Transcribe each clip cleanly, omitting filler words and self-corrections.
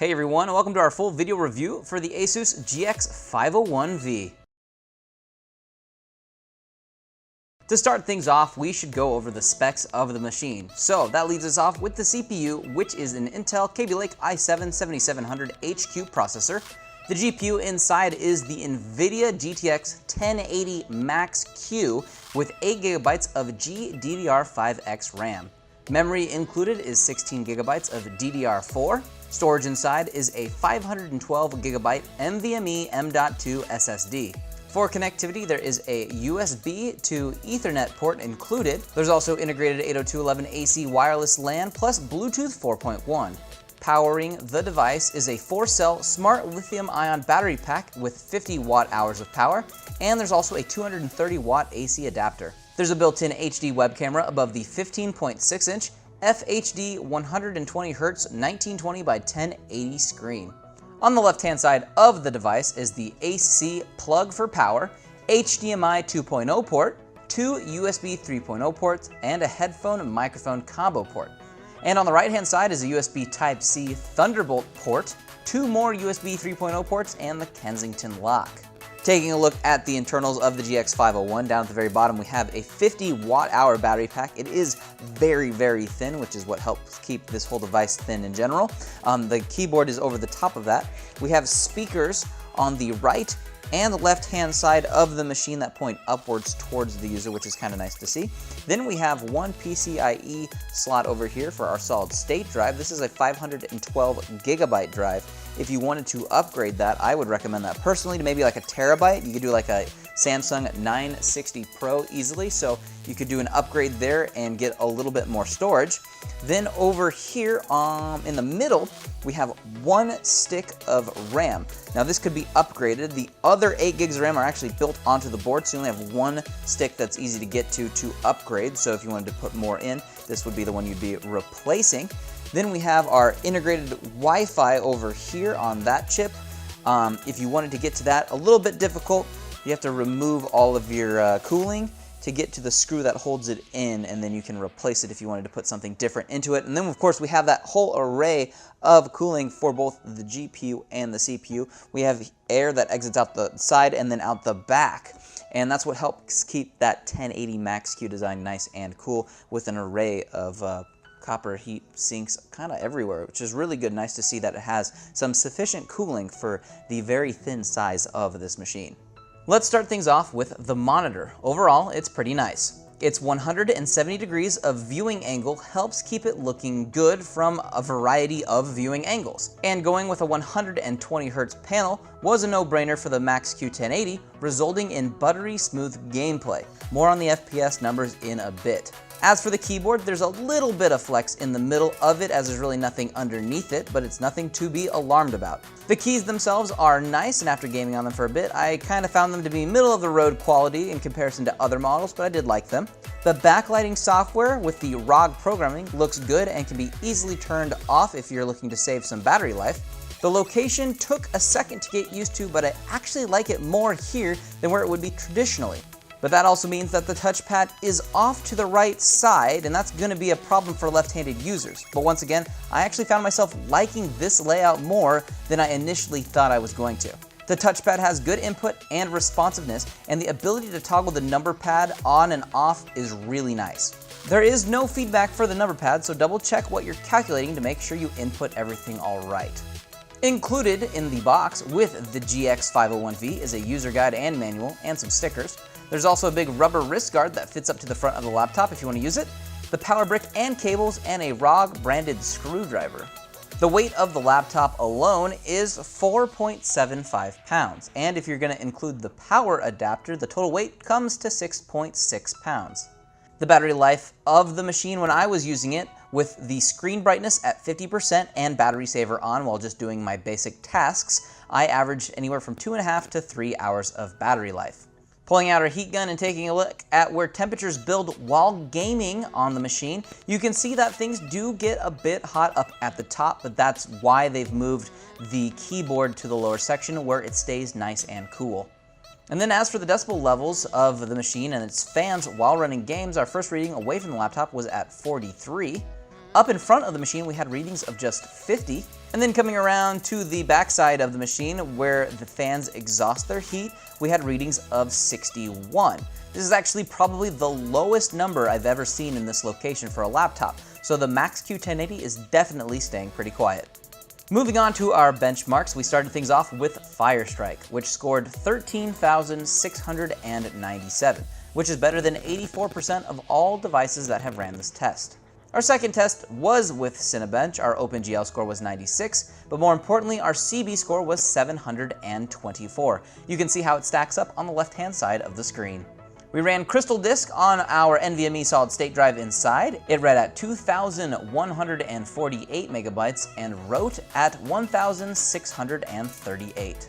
Hey everyone, welcome to our full video review for the ASUS GX501V. To start things off, we should go over the specs of the machine. So that leads us off with the CPU, which is an Intel Kaby Lake i7-7700HQ processor. The GPU inside is the NVIDIA GTX 1080 Max-Q with 8GB of GDDR5X RAM. Memory included is 16GB of DDR4. Storage inside is a 512GB NVMe M.2 SSD. For connectivity, there is a USB to Ethernet port included. There's also integrated 802.11ac wireless LAN plus Bluetooth 4.1. Powering the device is a 4-cell smart lithium-ion battery pack with 50 watt-hours of power, and there's also a 230-watt AC adapter. There's a built-in HD web camera above the 15.6-inch FHD 120Hz 1920 by 1080 screen. On the left-hand side of the device is the AC plug for power, HDMI 2.0 port, 2 USB 3.0 ports, and a headphone microphone combo port. And on the right-hand side is a USB Type-C Thunderbolt port, 2 more USB 3.0 ports, and the Kensington lock. Taking a look at the internals of the GX501, down at the very bottom we have a 50 watt-hour battery pack. It is very, very thin, which is what helps keep this whole device thin in general. The keyboard is over the top of that. We have speakers on the right and the left-hand side of the machine that point upwards towards the user, which is kind of nice to see. Then we have one PCIe slot over here for our solid-state drive. This is a 512GB drive. If you wanted to upgrade that, I would recommend that personally to maybe like a terabyte. You could do like a Samsung 960 Pro easily, so you could do an upgrade there and get a little bit more storage. Then over here in the middle, we have 1 stick of RAM. Now this could be upgraded. The other 8 gigs of RAM are actually built onto the board, so you only have 1 stick that's easy to get to upgrade. So if you wanted to put more in, this would be the one you'd be replacing. Then we have our integrated Wi-Fi over here on that chip. If you wanted to get to that, a little bit difficult. You have to remove all of your cooling to get to the screw that holds it in, and then you can replace it if you wanted to put something different into it. And then of course we have that whole array of cooling for both the GPU and the CPU. We have air that exits out the side and then out the back. And that's what helps keep that 1080 Max-Q design nice and cool with an array of copper heat sinks kind of everywhere, which is really good. Nice to see that it has some sufficient cooling for the very thin size of this machine. Let's start things off with the monitor. Overall, it's pretty nice. Its 170 degrees of viewing angle helps keep it looking good from a variety of viewing angles. And going with a 120 Hz panel was a no-brainer for the Max-Q 1080, resulting in buttery smooth gameplay. More on the FPS numbers in a bit. As for the keyboard, there's a little bit of flex in the middle of it as there's really nothing underneath it, but it's nothing to be alarmed about. The keys themselves are nice, and after gaming on them for a bit, I kind of found them to be middle of the road quality in comparison to other models, but I did like them. The backlighting software with the ROG programming looks good and can be easily turned off if you're looking to save some battery life. The location took a second to get used to, but I actually like it more here than where it would be traditionally. But that also means that the touchpad is off to the right side, and that's going to be a problem for left-handed users. But once again, I actually found myself liking this layout more than I initially thought I was going to. The touchpad has good input and responsiveness, and the ability to toggle the number pad on and off is really nice. There is no feedback for the number pad, so double check what you're calculating to make sure you input everything all right. Included in the box with the GX501V is a user guide and manual and some stickers. There's also a big rubber wrist guard that fits up to the front of the laptop if you want to use it, the power brick and cables, and a ROG branded screwdriver. The weight of the laptop alone is 4.75 pounds, and if you're going to include the power adapter, the total weight comes to 6.6 pounds. The battery life of the machine when I was using it, with the screen brightness at 50% and battery saver on while just doing my basic tasks, I averaged anywhere from 2.5 to 3 hours of battery life. Pulling out our heat gun and taking a look at where temperatures build while gaming on the machine, you can see that things do get a bit hot up at the top, but that's why they've moved the keyboard to the lower section where it stays nice and cool. And then as for the decibel levels of the machine and its fans while running games, our first reading away from the laptop was at 43. Up in front of the machine, we had readings of just 50. And then coming around to the backside of the machine where the fans exhaust their heat, we had readings of 61. This is actually probably the lowest number I've ever seen in this location for a laptop, so the Max-Q 1080 is definitely staying pretty quiet. Moving on to our benchmarks, we started things off with Firestrike, which scored 13,697, which is better than 84% of all devices that have ran this test. Our second test was with Cinebench. Our OpenGL score was 96, but more importantly, our CB score was 724. You can see how it stacks up on the left-hand side of the screen. We ran Crystal Disk on our NVMe solid-state drive inside. It read at 2,148 megabytes and wrote at 1,638.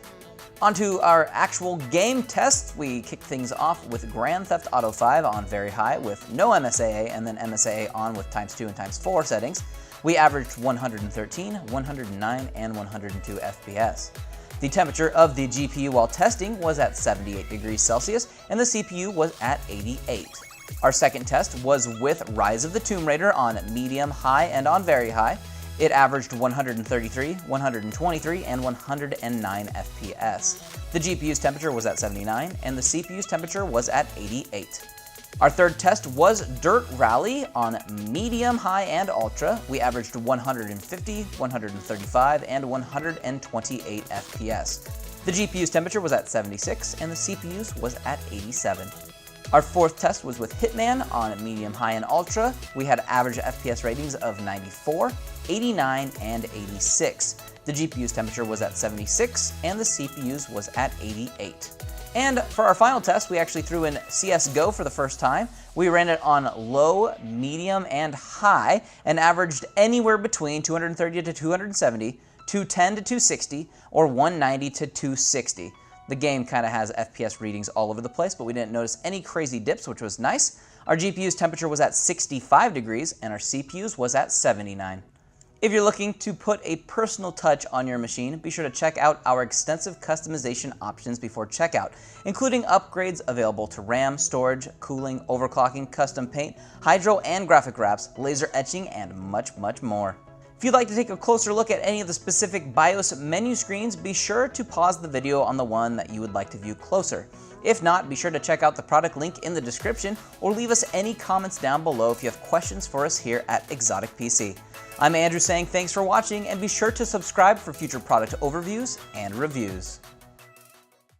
Onto our actual game tests, we kicked things off with Grand Theft Auto 5 on very high with no MSAA and then MSAA on with ×2 and ×4 settings. We averaged 113, 109, and 102 FPS. The temperature of the GPU while testing was at 78 degrees Celsius and the CPU was at 88. Our second test was with Rise of the Tomb Raider on medium, high, and on very high. It averaged 133, 123, and 109 FPS. The GPU's temperature was at 79, and the CPU's temperature was at 88. Our third test was Dirt Rally on medium, high, and ultra. We averaged 150, 135, and 128 FPS. The GPU's temperature was at 76, and the CPU's was at 87. Our fourth test was with Hitman on medium, high, and ultra. We had average FPS ratings of 94, 89, and 86. The GPU's temperature was at 76, and the CPU's was at 88. And for our final test, we actually threw in CSGO for the first time. We ran it on low, medium, and high, and averaged anywhere between 230 to 270, 210 to 260, or 190 to 260. The game kind of has FPS readings all over the place, but we didn't notice any crazy dips, which was nice. Our GPU's temperature was at 65 degrees, and our CPU's was at 79. If you're looking to put a personal touch on your machine, be sure to check out our extensive customization options before checkout, including upgrades available to RAM, storage, cooling, overclocking, custom paint, hydro and graphic wraps, laser etching, and much, much more. If you'd like to take a closer look at any of the specific BIOS menu screens, be sure to pause the video on the one that you would like to view closer. If not, be sure to check out the product link in the description or leave us any comments down below if you have questions for us here at Exotic PC. I'm Andrew saying thanks for watching, and be sure to subscribe for future product overviews and reviews.